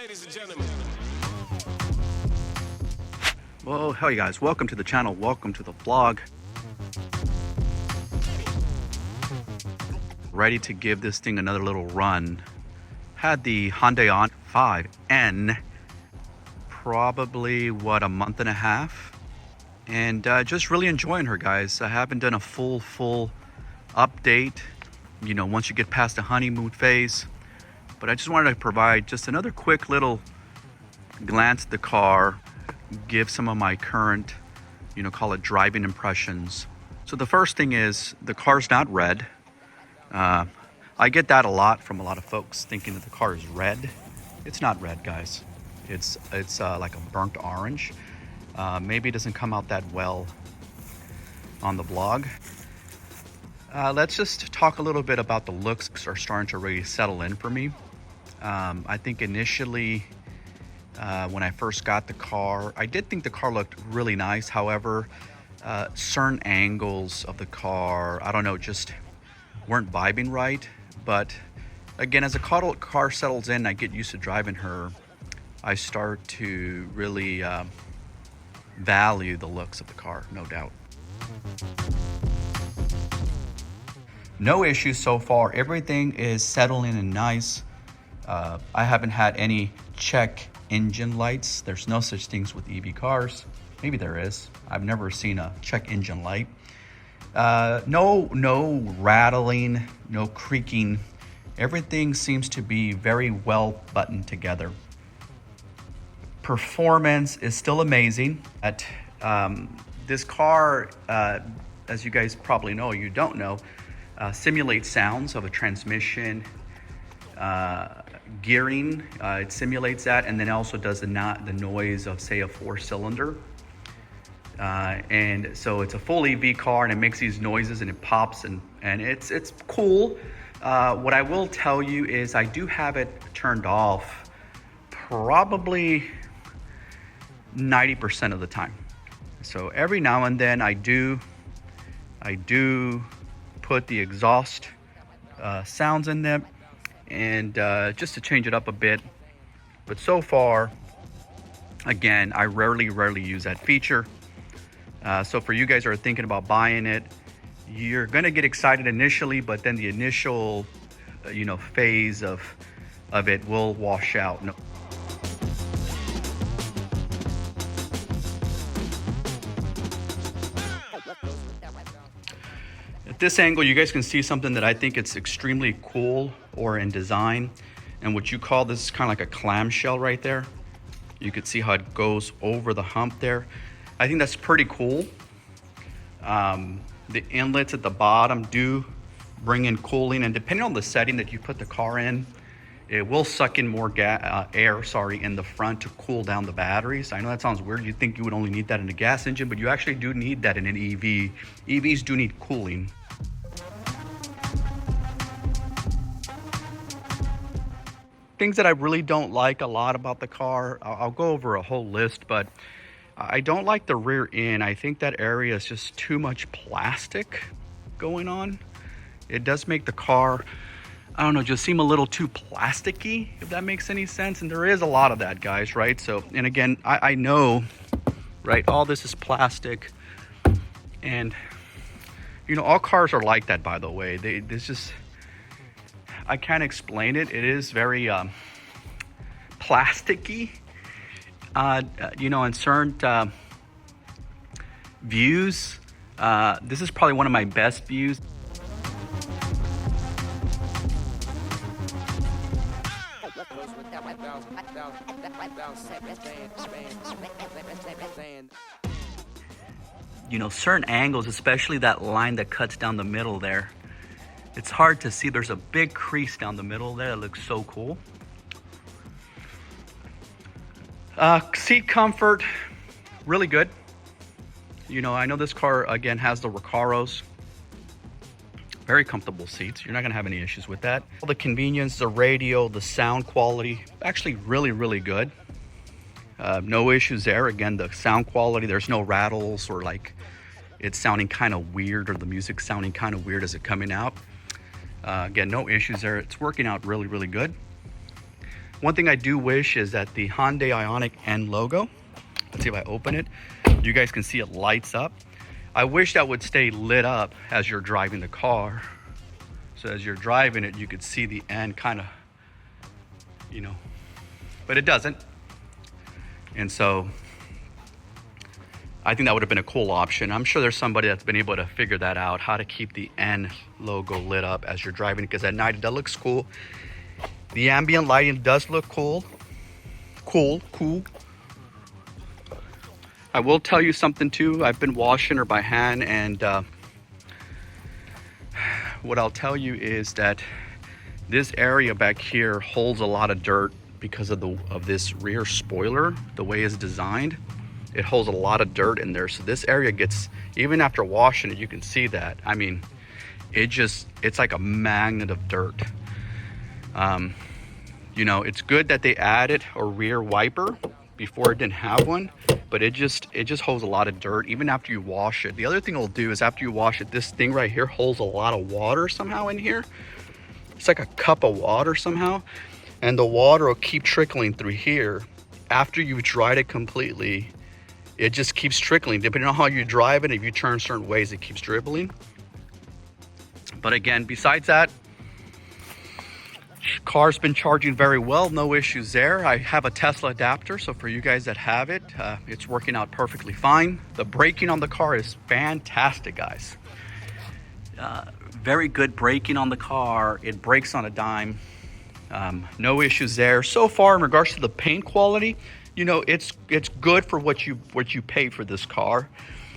ladies and gentlemen. Well, hey guys, welcome to the channel, welcome to the vlog. Ready to give this thing another little run. Had the Hyundai IONIQ 5N probably, a month and a half. And just really enjoying her, guys. I haven't done a full update, you know, once you get past the honeymoon phase. But I just wanted to provide just another quick little glance at the car, give some of my current, you know, call it driving impressions. So the first thing is the car's not red. I get that a lot from a lot of folks thinking that the car is red. It's not red, guys. It's like a burnt orange. Maybe it doesn't come out that well on the vlog. Let's just talk a little bit about the looks are starting to really settle in for me. I think initially when I first got the car, I did think the car looked really nice. However, certain angles of the car, I don't know, just weren't vibing right. But again, as the car settles in, I get used to driving her, I start to really value the looks of the car, no doubt. No issues so far. Everything is settling in nice. I haven't had any check engine lights. There's no such things with EV cars. Maybe there is. I've never seen a check engine light. No rattling, no creaking. Everything seems to be very well buttoned together. Performance is still amazing. This car, as you guys probably know, or you don't know, simulates sounds of a transmission, gearing. It simulates that, and then also does the noise of, say, a 4-cylinder. And so it's a full EV car, and it makes these noises, and it pops, and it's cool. What I will tell you is I do have it turned off probably 90% of the time. So every now and then I do put the exhaust sounds in them, and just to change it up a bit. But so far, again, I rarely use that feature. So for you guys who are thinking about buying it, you're gonna get excited initially, but then the initial phase of it will wash out. No. At this angle, you guys can see something that I think it's extremely cool or in design, and what you call this is kind of like a clamshell right there. You can see how it goes over the hump there. I think that's pretty cool. The inlets at the bottom do bring in cooling, and depending on the setting that you put the car in, it will suck in more air in the front to cool down the batteries. I know that sounds weird. You think you would only need that in a gas engine, but you actually do need that in an EV. EVs do need cooling. Things that I really don't like a lot about the car, I'll go over a whole list, but I don't like the rear end. I think that area is just too much plastic going on. It does make the car, I don't know, just seem a little too plasticky, if that makes any sense. And there is a lot of that, guys, right? So, and again, I know, right, all this is plastic. And, you know, all cars are like that, by the way. This just, I can't explain it. It is very plasticky. In certain views, this is probably one of my best views. You know, certain angles, especially that line that cuts down the middle there, it's hard to see. There's a big crease down the middle there. It looks so cool. Seat comfort, really good. You know, I know this car, again, has the Recaros. Very comfortable seats. You're not gonna have any issues with that. All the convenience, the radio, the sound quality, actually really good. No issues there. Again, the sound quality, there's no rattles or like it's sounding kind of weird or the music sounding kind of weird as it coming out. Again, no issues there. It's working out really good. One thing I do wish is that the Hyundai IONIQ N logo, let's see if I open it, you guys can see it lights up. I wish that would stay lit up as you're driving the car. So as you're driving it, you could see the N kind of, you know, but it doesn't. And so I think that would have been a cool option. I'm sure there's somebody that's been able to figure that out, how to keep the N logo lit up as you're driving, because at night that looks cool. The ambient lighting does look cool. Cool. I will tell you something too. I've been washing her by hand, and what I'll tell you is that this area back here holds a lot of dirt because of this rear spoiler, the way it's designed. It holds a lot of dirt in there. So this area gets, even after washing it, you can see that. I mean, it's like a magnet of dirt. You know, it's good that they added a rear wiper. Before it didn't have one, but it just holds a lot of dirt even after you wash it. The other thing it'll do is after you wash it, this thing right here holds a lot of water somehow in here. It's like a cup of water somehow, and the water will keep trickling through here. After you've dried it completely, it just keeps trickling. Depending on how you drive it, if you turn certain ways, it keeps dribbling. But again, besides that, car's been charging very well, no issues there. I have a Tesla adapter, so for you guys that have it, it's working out perfectly fine. The braking on the car is fantastic, guys. Very good braking on the car. It brakes on a dime. No issues there. So far, in regards to the paint quality, you know, it's good for what you pay for this car.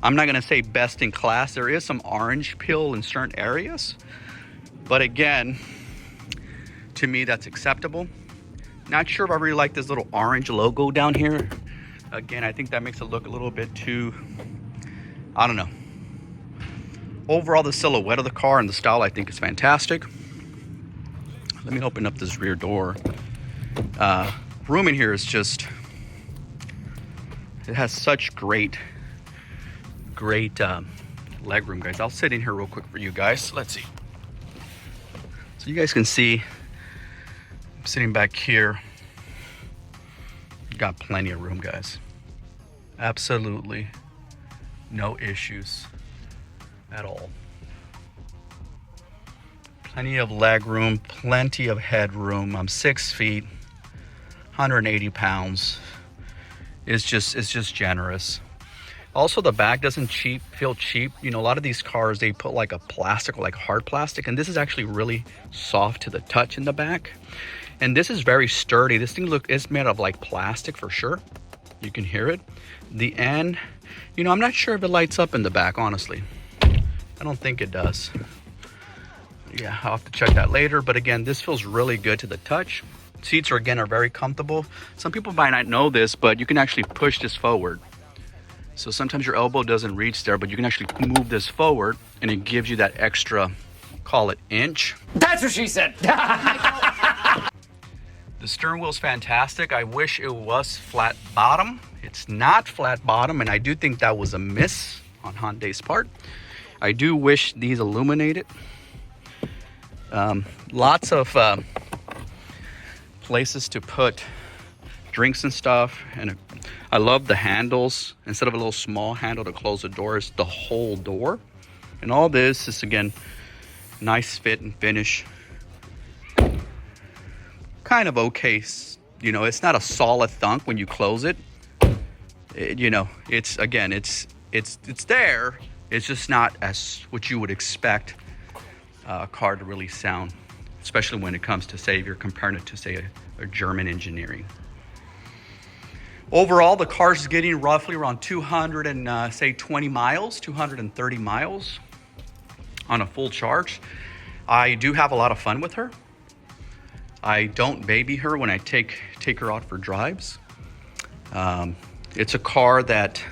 I'm not gonna say best in class. There is some orange peel in certain areas, but again, to me, that's acceptable. Not sure if I really like this little orange logo down here. Again, I think that makes it look a little bit too, I don't know. Overall, the silhouette of the car and the style, I think, is fantastic. Let me open up this rear door. Room in here is just, it has such great leg room, guys. I'll sit in here real quick for you guys. Let's see. So you guys can see, sitting back here, got plenty of room, guys. Absolutely no issues at all. Plenty of leg room, plenty of headroom. I'm 6 feet, 180 pounds. It's just generous. Also, the back doesn't feel cheap. You know, a lot of these cars, they put like a plastic, like hard plastic, and this is actually really soft to the touch in the back. And this is very sturdy. This thing is made of like plastic for sure. You can hear it. The N, you know, I'm not sure if it lights up in the back, honestly. I don't think it does. Yeah, I'll have to check that later. But again, this feels really good to the touch. Seats are very comfortable. Some people might not know this, but you can actually push this forward. So sometimes your elbow doesn't reach there, but you can actually move this forward and it gives you that extra, call it inch. That's what she said. The steering wheel is fantastic. I wish it was flat bottom. It's not flat bottom, and I do think that was a miss on Hyundai's part. I do wish these illuminated. Lots of places to put drinks and stuff, and I love the handles. Instead of a little small handle to close the door, it's the whole door. And all this is, again, nice fit and finish. Kind of okay, you know, it's not a solid thunk when you close it. You know, it's there. It's just not as what you would expect a car to really sound, especially when it comes to, say, if you're comparing it to, say, a German engineering. Overall, the car's getting roughly around 220 miles, 230 miles on a full charge. I do have a lot of fun with her. I don't baby her when I take her out for drives. It's a car that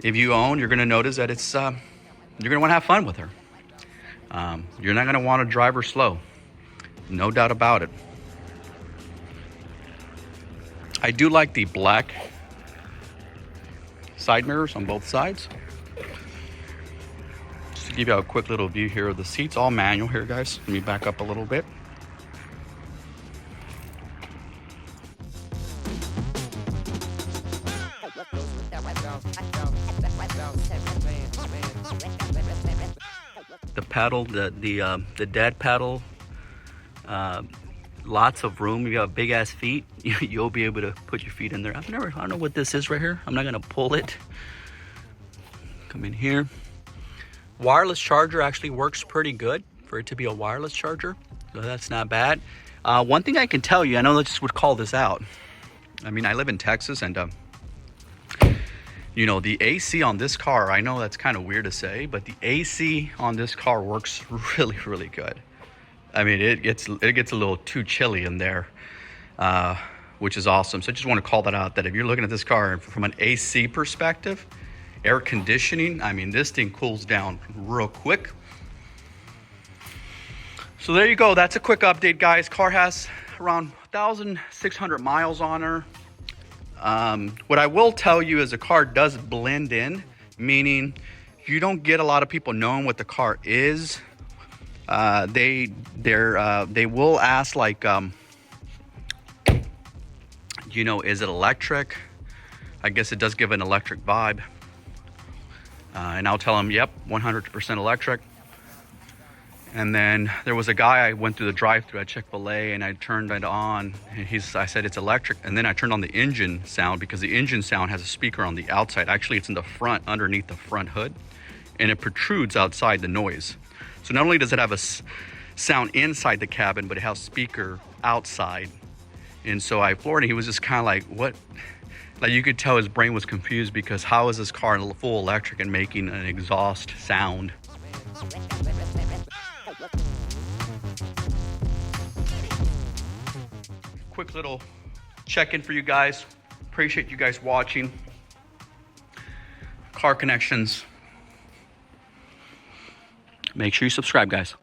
if you own, you're gonna notice that it's, you're gonna wanna have fun with her. You're not gonna wanna drive her slow. No doubt about it. I do like the black side mirrors on both sides. Just to give you a quick little view here of the seats, all manual here, guys. Let me back up a little bit. The paddle, the dead paddle, lots of room. You got big ass feet. You'll be able to put your feet in there. I don't know what this is right here. I'm not gonna pull it. Come in here. Wireless charger actually works pretty good for it to be a wireless charger, so that's not bad. One thing I can tell you, I know this would call this out. I mean, I live in Texas, and you know, the AC on this car, I know that's kind of weird to say, but the AC on this car works really, really good. I mean, it gets a little too chilly in there, which is awesome. So I just want to call that out, that if you're looking at this car from an AC perspective, air conditioning, I mean, this thing cools down real quick. So there you go. That's a quick update, guys. Car has around 1,600 miles on her. What I will tell you is the car does blend in, meaning you don't get a lot of people knowing what the car is. They will ask, like, you know, is it electric? I guess it does give an electric vibe. And I'll tell them, yep, 100% electric. And then there was a guy, I went through the drive-thru at Chick-fil-A and I turned it on, and I said it's electric, and then I turned on the engine sound, because the engine sound has a speaker on the outside. Actually, it's in the front, underneath the front hood, and it protrudes outside the noise. So not only does it have a sound inside the cabin, but it has speaker outside. And so I floored him. He was just kind of like, what? Like, you could tell his brain was confused, because how is this car full electric and making an exhaust sound? Quick little check-in for you guys. Appreciate you guys watching. Car Connections. Make sure you subscribe, guys.